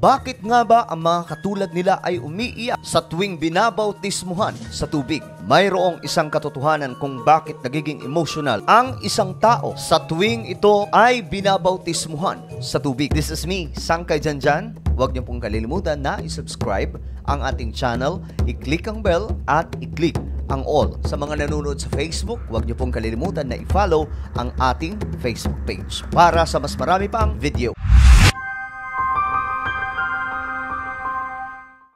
bakit nga ba ang mga katulad nila ay umiiyak sa tuwing binabautismuhan sa tubig? Mayroong isang katotohanan kung bakit nagiging emotional ang isang tao sa tuwing ito ay binabautismuhan sa tubig. This is me, Sangkay Janjan. Huwag niyo pong kalilimutan na i-subscribe ang ating channel, i-click ang bell at i-click ang all. Sa mga nanonood sa Facebook, huwag niyo pong kalilimutan na i-follow ang ating Facebook page para sa mas marami pang video.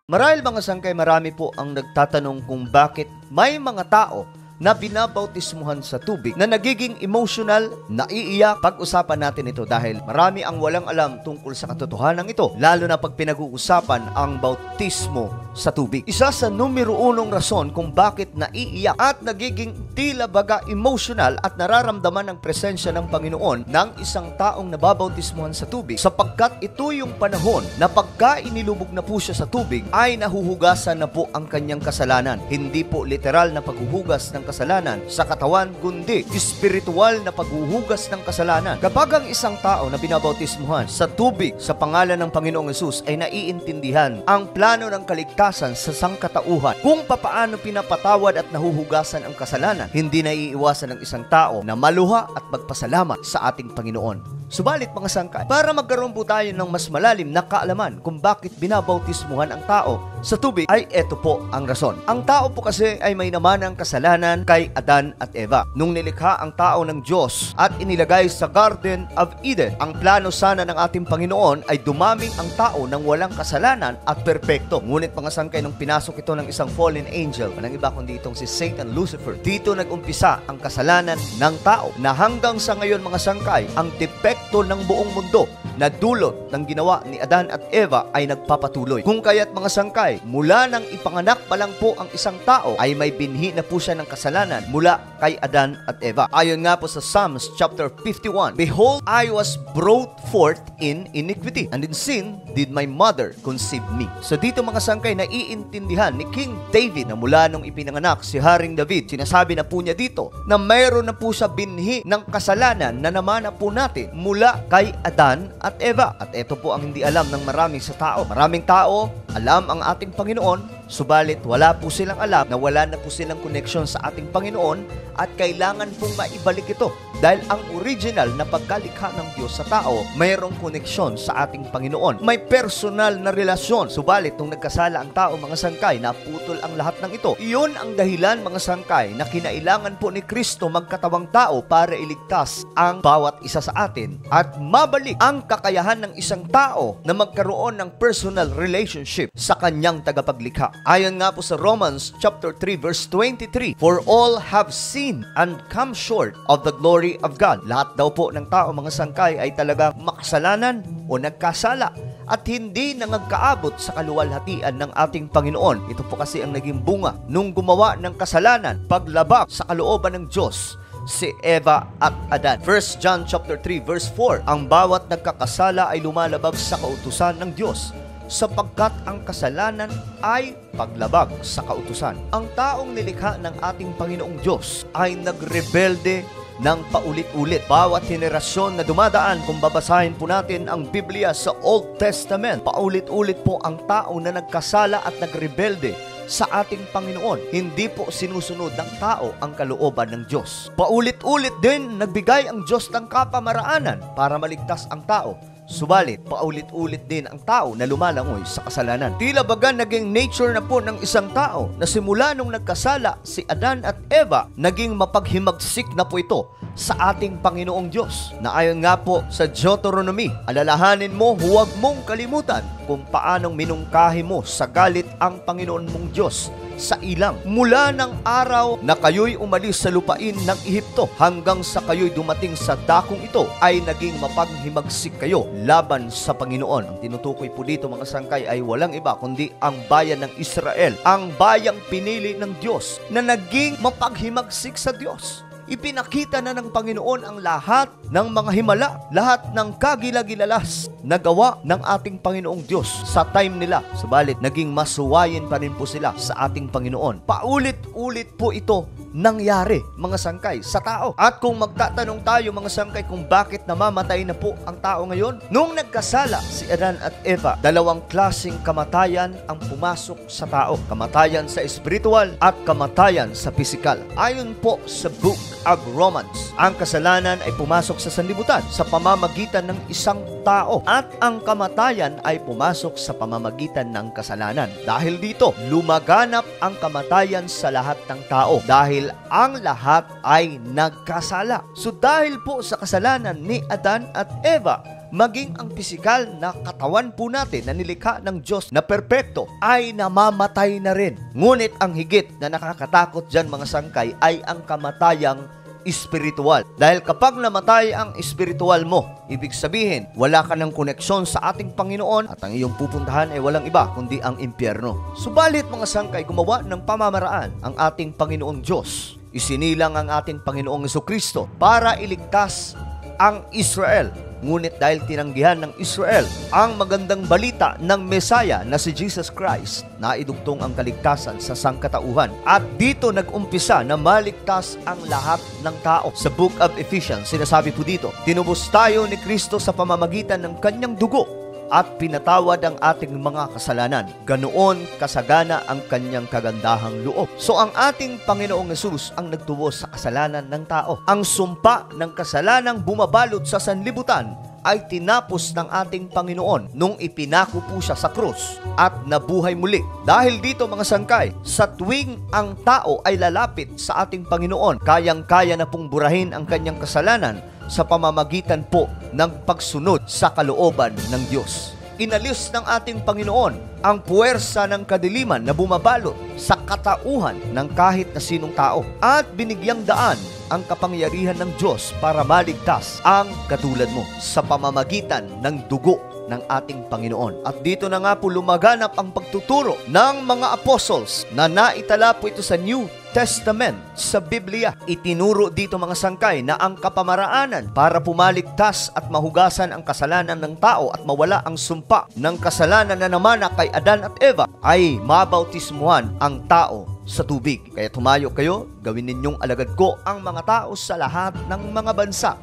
Marahil mga sangkay, marami po ang nagtatanong kung bakit may mga tao na binabautismuhan sa tubig na nagiging emotional, naiiyak. Pag-usapan natin ito dahil marami ang walang alam tungkol sa katotohanan ito, lalo na pag pinag-uusapan ang bautismo sa tubig. Isa sa numero unong rason kung bakit naiiyak at nagiging tila baga emotional at nararamdaman ang presensya ng Panginoon ng isang taong nababautismuhan sa tubig, sapagkat ito yung panahon na pagka inilubog na po siya sa tubig ay nahuhugasan na po ang kanyang kasalanan. Hindi po literal na paghuhugas ng kasalanan sa katawan, kundi espiritual na paghuhugas ng kasalanan. Kapag ang isang tao na binabautismuhan sa tubig sa pangalan ng Panginoong Hesus ay naiintindihan ang plano ng kaligtasan sa sangkatauhan, kung papaano pinapatawad at nahuhugasan ang kasalanan, hindi naiiwasan ng isang tao na maluha at magpasalamat sa ating Panginoon. Subalit mga sangkay, para magkaroon po tayo ng mas malalim na kaalaman kung bakit binabautismuhan ang tao sa tubig, ay eto po ang rason. Ang tao po kasi ay may namanang kasalanan kay Adan at Eva. Nung nilikha ang tao ng Diyos at inilagay sa Garden of Eden, ang plano sana ng ating Panginoon ay dumaming ang tao ng walang kasalanan at perpekto. Ngunit mga sangkay, nung pinasok ito ng isang fallen angel, walang iba kundi itong si Satan Lucifer, dito nag-umpisa ang kasalanan ng tao na hanggang sa ngayon mga sangkay, ang depekto ng buong mundo na dulot ng ginawa ni Adan at Eva ay nagpapatuloy. Kung kaya't mga sangkay, mula nang ipanganak pa lang po ang isang tao ay may binhi na po siya ng kasalanan mula kay Adan at Eva. Ayon nga po sa Psalms chapter 51, "Behold, I was brought forth in iniquity, and in sin did my mother conceive me." So dito mga sangkay, naiintindihan ni King David na mula nung ipinanganak si Haring David, sinasabi na po niya dito na mayroon na po siya binhi ng kasalanan na namana po natin mula kay Adan at Eva. At ito po ang hindi alam ng marami sa tao. Maraming tao alam ang ating Panginoon, subalit wala po silang alam na wala na po silang connection sa ating Panginoon at kailangan pong maibalik ito. Dahil ang original na pagkalikha ng Diyos sa tao, mayroong koneksyon sa ating Panginoon. May personal na relasyon. Subalit, nung nagkasala ang tao, mga sangkay, naputol ang lahat ng ito. Iyon ang dahilan, mga sangkay, na kinailangan po ni Kristo magkatawang tao para iligtas ang bawat isa sa atin at mabalik ang kakayahan ng isang tao na magkaroon ng personal relationship sa kanyang tagapaglikha. Ayon nga po sa Romans chapter 3 verse 23, "For all have sinned and come short of the glory of God." Lahat daw po ng tao, mga sangkay, ay talaga makasalanan o nagkasala at hindi nangagkaabot sa kaluwalhatian ng ating Panginoon. Ito po kasi ang naging bunga nung gumawa ng kasalanan, paglabag sa kalooban ng Diyos, si Eva at Adan. 1 John chapter 3 verse 4, "Ang bawat nagkakasala ay lumalabag sa kautusan ng Diyos, sapagkat ang kasalanan ay paglabag sa kautusan." Ang taong nilikha ng ating Panginoong Diyos ay nagrebelde ng paulit-ulit. Bawat henerasyon na dumadaan, kung babasahin po natin ang Biblia sa Old Testament, paulit-ulit po ang tao na nagkasala at nagrebelde sa ating Panginoon. Hindi po sinusunod ng tao ang kalooban ng Diyos. Paulit-ulit din nagbigay ang Diyos ng kapamaraanan para maligtas ang tao. Subalit, paulit-ulit din ang tao na lumalangoy sa kasalanan. Tila baga naging nature na po ng isang tao na simula nung nagkasala si Adan at Eva, naging mapaghimagsik na po ito sa ating Panginoong Diyos. Na ayon nga po sa Deuteronomy, "Alalahanin mo, huwag mong kalimutan kung paanong minungkahi mo sa galit ang Panginoon mong Diyos sa ilang mula ng araw na kayo'y umalis sa lupain ng Ehipto hanggang sa kayo'y dumating sa dakong ito ay naging mapaghimagsik kayo laban sa Panginoon." Ang tinutukoy po dito, mga sangkay, ay walang iba kundi ang bayan ng Israel, ang bayang pinili ng Diyos na naging mapaghimagsik sa Diyos. Ipinakita na ng Panginoon ang lahat ng mga himala, lahat ng kagilagilalas na gawa ng ating Panginoong Diyos sa time nila. Subalit, naging masuwayin pa rin po sila sa ating Panginoon. Paulit-ulit po ito nangyari, mga sangkay, sa tao. At kung magtatanong tayo, mga sangkay, kung bakit namamatay na po ang tao ngayon, nung nagkasala si Adan at Eva, dalawang klaseng kamatayan ang pumasok sa tao. Kamatayan sa espiritual at kamatayan sa pisikal. Ayon po sa Book of Romans, ang kasalanan ay pumasok sa sanlibutan sa pamamagitan ng isang tao at ang kamatayan ay pumasok sa pamamagitan ng kasalanan. Dahil dito, lumaganap ang kamatayan sa lahat ng tao dahil ang lahat ay nagkasala. So dahil po sa kasalanan ni Adan at Eva, maging ang pisikal na katawan po natin na nilikha ng Diyos na perpekto ay namamatay na rin. Ngunit ang higit na nakakatakot dyan, mga sangkay, ay ang kamatayang espiritual. Dahil kapag namatay ang espiritual mo, ibig sabihin, wala ka ng koneksyon sa ating Panginoon at ang iyong pupuntahan ay walang iba kundi ang impyerno. Subalit, mga sangkay, gumawa ng pamamaraan ang ating Panginoong Diyos. Isinilang ang ating Panginoong Jesucristo para iligtas ang Israel. Ngunit dahil tinanggihan ng Israel ang magandang balita ng Mesaya na si Jesus Christ, naidugtong ang kaligtasan sa sangkatauhan. At dito nag-umpisa na maligtas ang lahat ng tao. Sa Book of Ephesians, sinasabi po dito, tinubos tayo ni Kristo sa pamamagitan ng kanyang dugo at pinatawad ang ating mga kasalanan. Ganoon kasagana ang kanyang kagandahang loob. So ang ating Panginoong Hesus ang nagtubos sa kasalanan ng tao. Ang sumpa ng kasalanang bumabalot sa sanlibutan ay tinapos ng ating Panginoon nung ipinako po siya sa krus at nabuhay muli. Dahil dito, mga sangkay, sa tuwing ang tao ay lalapit sa ating Panginoon, kayang-kaya na pong burahin ang kanyang kasalanan sa pamamagitan po ng pagsunod sa kalooban ng Diyos. Inalis ng ating Panginoon ang puwersa ng kadiliman na bumabalot sa katauhan ng kahit na sinong tao at binigyang daan ang kapangyarihan ng Diyos para maligtas ang katulad mo sa pamamagitan ng dugo ng ating Panginoon. At dito na nga po lumaganap ang pagtuturo ng mga apostles na naitala po ito sa New Testament sa Biblia. Itinuro dito, mga sangkay, na ang kapamaraanan para pumaligtas at mahugasan ang kasalanan ng tao at mawala ang sumpa ng kasalanan na namana kay Adan at Eva ay mabautismuhan ang tao sa tubig. Kaya tumayo kayo, gawin ninyong alagad ko ang mga tao sa lahat ng mga bansa.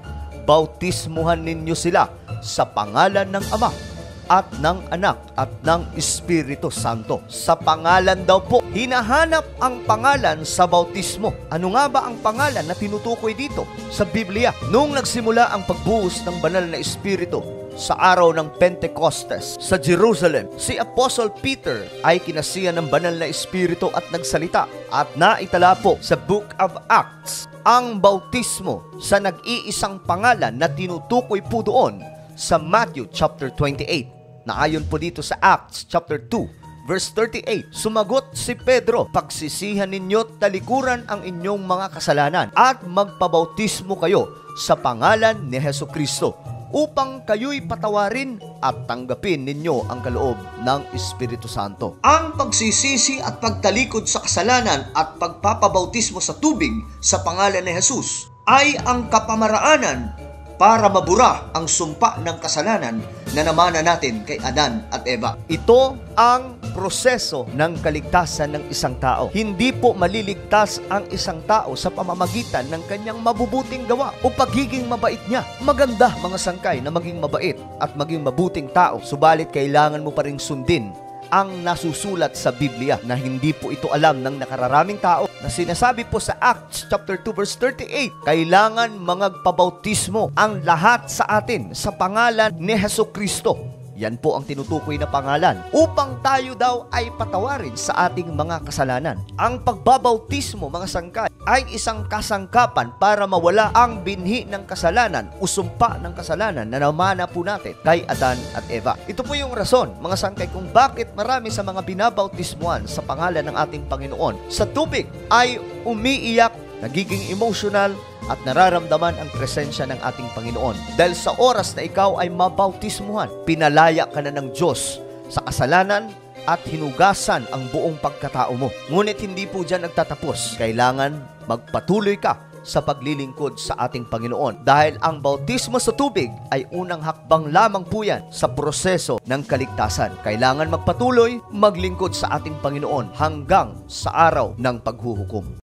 Bautismuhan ninyo sila sa pangalan ng Ama at ng Anak at ng Espiritu Santo. Sa pangalan daw po, hinahanap ang pangalan sa bautismo. Ano nga ba ang pangalan na tinutukoy dito sa Biblia? Nung nagsimula ang pagbuhos ng banal na Espiritu sa araw ng Pentecostes sa Jerusalem, si Apostle Peter ay kinasiyan ng banal na Espiritu at nagsalita. At naitala po sa Book of Acts ang bautismo sa nag-iisang pangalan na tinutukoy po doon sa Matthew chapter 28. Na ayon po dito sa Acts chapter 2 verse 38, sumagot si Pedro, pagsisihan ninyo't talikuran ang inyong mga kasalanan at magpabautismo kayo sa pangalan ni Jesucristo upang kayo'y patawarin at tanggapin ninyo ang kaloob ng Espiritu Santo. Ang pagsisisi at pagtalikod sa kasalanan at pagpapabautismo sa tubig sa pangalan ni Jesus ay ang kapamaraanan para mabura ang sumpa ng kasalanan na namana natin kay Adan at Eva. Ito ang proseso ng kaligtasan ng isang tao. Hindi po maliligtas ang isang tao sa pamamagitan ng kanyang mabubuting gawa o pagiging mabait niya. Maganda, mga sangkay, na maging mabait at maging mabuting tao. Subalit kailangan mo pa ring sundin ang nasusulat sa Biblia na hindi po ito alam ng nakararaming tao na sinasabi po sa Acts chapter 2 verse 38, kailangan magpabautismo ang lahat sa atin sa pangalan ni Jesucristo. Yan po ang tinutukoy na pangalan upang tayo daw ay patawarin sa ating mga kasalanan. Ang pagbabautismo, mga sangkay, ay isang kasangkapan para mawala ang binhi ng kasalanan o sumpa ng kasalanan na namana po natin kay Adan at Eva. Ito po yung rason, mga sangkay, kung bakit marami sa mga binabautismuhan sa pangalan ng ating Panginoon sa tubig ay umiiyak, nagiging emotional, at nararamdaman ang presensya ng ating Panginoon. Dahil sa oras na ikaw ay mabautismuhan, pinalaya ka na ng Diyos sa kasalanan at hinugasan ang buong pagkatao mo. Ngunit hindi po dyan nagtatapos. Kailangan magpatuloy ka sa paglilingkod sa ating Panginoon. Dahil ang bautismo sa tubig ay unang hakbang lamang po yan sa proseso ng kaligtasan. Kailangan magpatuloy, maglingkod sa ating Panginoon hanggang sa araw ng paghuhukom.